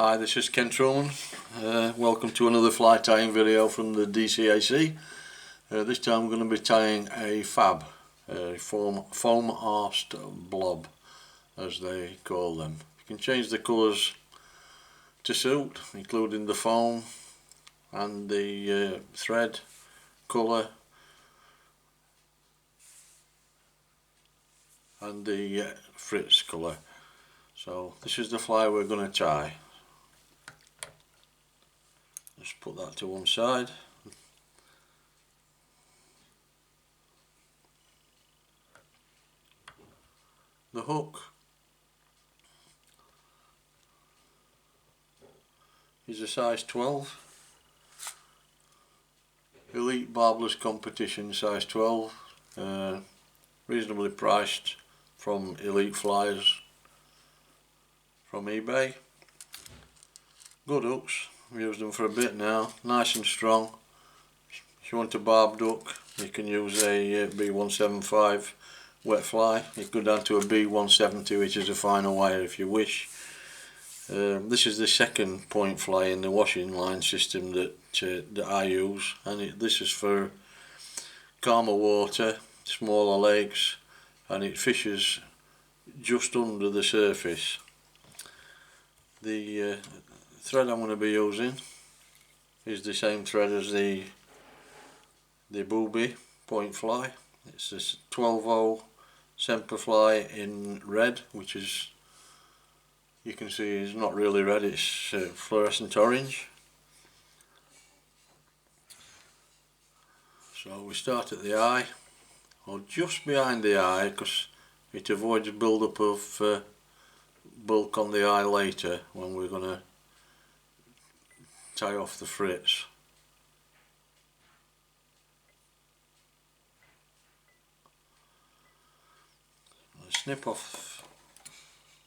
Hi, this is Ken Trueman. Welcome to another fly tying video from the DCAC. This time we're going to be tying a FAB, a foam arsed blob as they call them. You can change the colours to suit, including the foam and the thread colour and the fritz colour. So this is the fly we're going to tie. Just put that to one side. The hook is a size 12. Elite Barbless Competition size 12. Reasonably priced from Elite Flyers from eBay. Good hooks. I've used them for a bit now, nice and strong. If you want a barbed hook, you can use a B175 wet fly. You can go down to a B170, which is a finer wire if you wish. This is the second point fly in the washing line system that I use, and this is for calmer water, smaller lakes, and it fishes just under the surface. The thread I'm going to be using is the same thread as the booby point fly. It's this 12-0 Semper fly in red, which is, you can see, is not really red, it's fluorescent orange. So we start at the eye, or just behind the eye, because it avoids build-up of bulk on the eye later when we're going to tie off the fritz. I snip off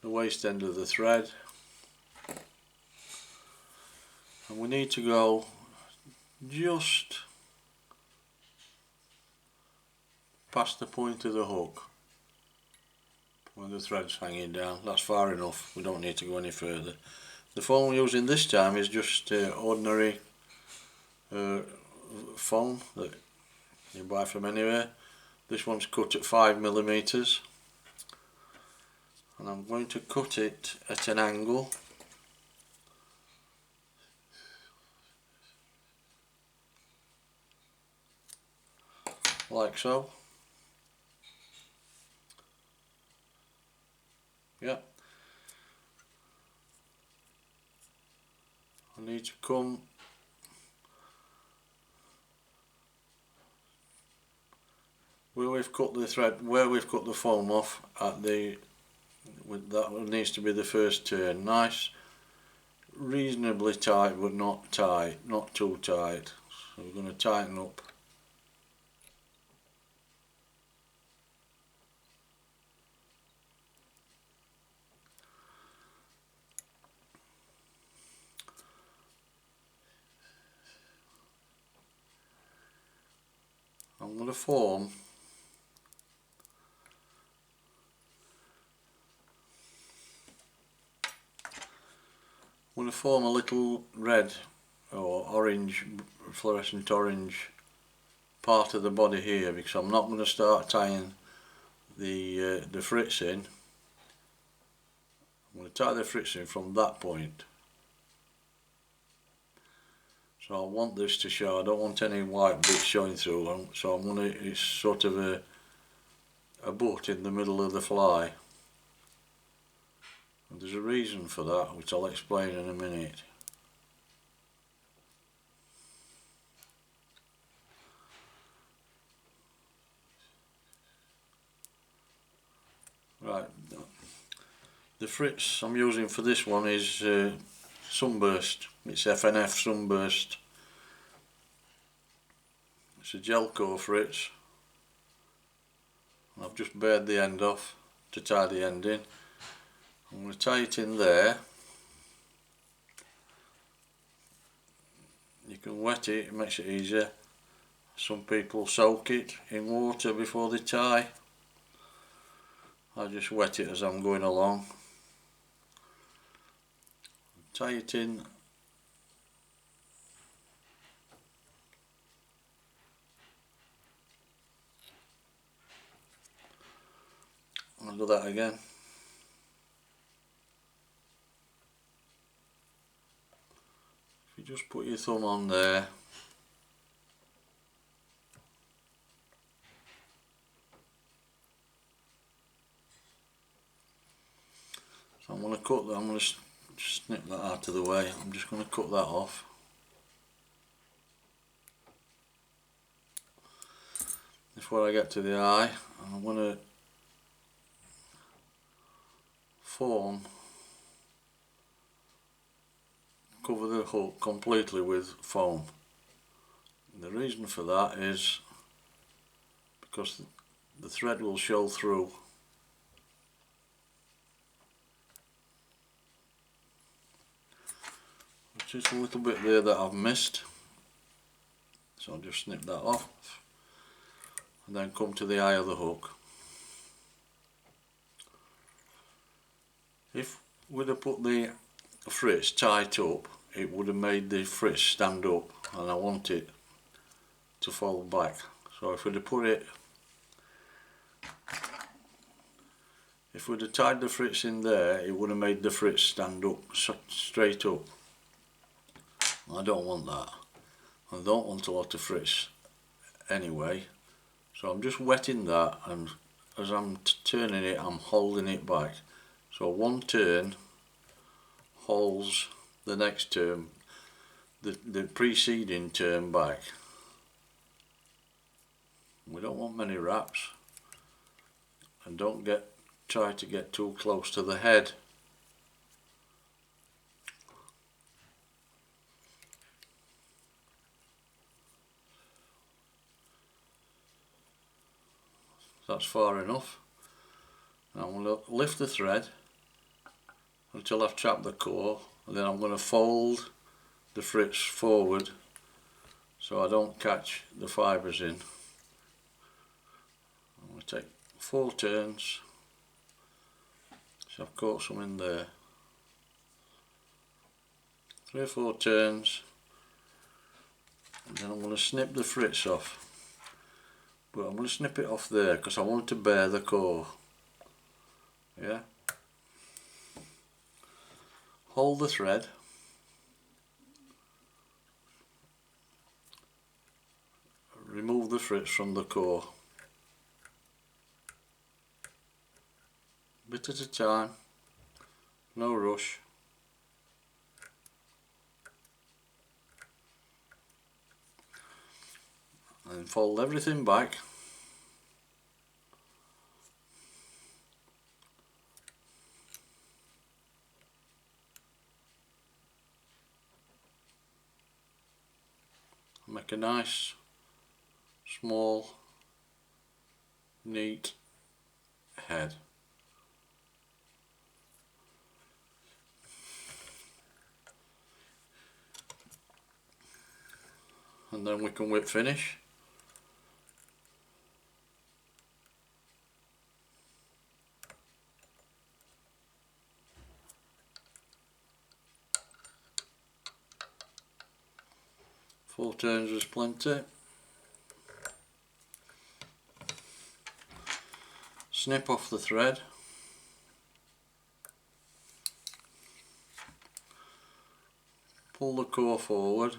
the waist end of the thread, and we need to go just past the point of the hook when the thread's hanging down. That's far enough, we don't need to go any further. The foam we're using this time is just ordinary foam that you buy from anywhere. This one's cut at 5mm, and I'm going to cut it at an angle like so. Yep. I need to come where we've cut the thread, where we've cut the foam off at that needs to be the first turn. Nice, reasonably tight, but not tight, not too tight. So we're going to tighten up. I'm going to form a little red or orange, fluorescent orange part of the body here, because I'm not going to start tying the fritz in. I'm going to tie the fritz in from that point. So I want this to show, I don't want any white bits showing through, so I'm going to, it's sort of a butt in the middle of the fly. And there's a reason for that, which I'll explain in a minute. Right, the fritz I'm using for this one is Sunburst. It's FNF Sunburst. It's a Gelco fritz. I've just bared the end off to tie the end in. I'm going to tie it in there. You can wet it, it makes it easier. Some people soak it in water before they tie. I just wet it as I'm going along. tie it in I'll do that again. If you just put your thumb on there, so I'm going to cut that, I'm going to snip that out of the way. I'm just going to cut that off. Before I get to the eye, I'm going to cover the hook completely with foam. And the reason for that is because the thread will show through. Just a little bit there that I've missed, so I'll just snip that off and then come to the eye of the hook. If we'd have put the fritz tight up, it would have made the fritz stand up, and I want it to fold back. So if we'd have tied the fritz in there, it would have made the fritz stand up, straight up. I don't want that. I don't want a lot of fritz anyway, so I'm just wetting that, and as I'm turning it, I'm holding it back. So one turn holds the next turn, the preceding turn back. We don't want many wraps, and don't try to get too close to the head. That's far enough. Now I'm going to lift the thread until I've trapped the core, and then I'm going to fold the fritz forward so I don't catch the fibres in. I'm going to take 4 turns, so I've caught some in there. 3 or 4 turns, and then I'm going to snip the fritz off. But I'm going to snip it off there because I want to bear the core. Yeah. Hold the thread. Remove the fritz from the core. Bit at a time. No rush. And fold everything back. Make a nice, small, neat head. And then we can whip finish. Four turns is plenty. Snip off the thread. Pull the core forward.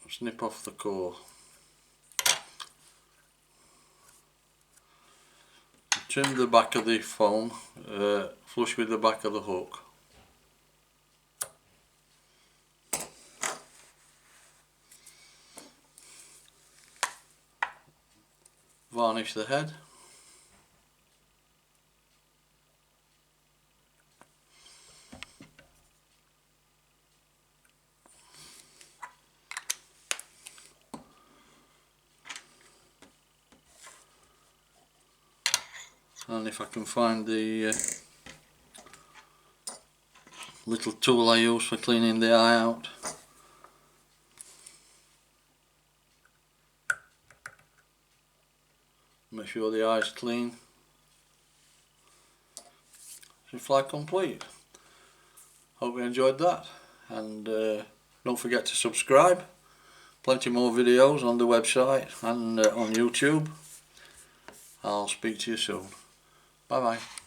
Snip off the core. Trim the back of the foam flush with the back of the hook. Varnish the head. And if I can find the little tool I use for cleaning the eye out. make sure the eye's clean. So fly complete. Hope you enjoyed that, and don't forget to subscribe. Plenty more videos on the website and on YouTube. I'll speak to you soon. Bye bye.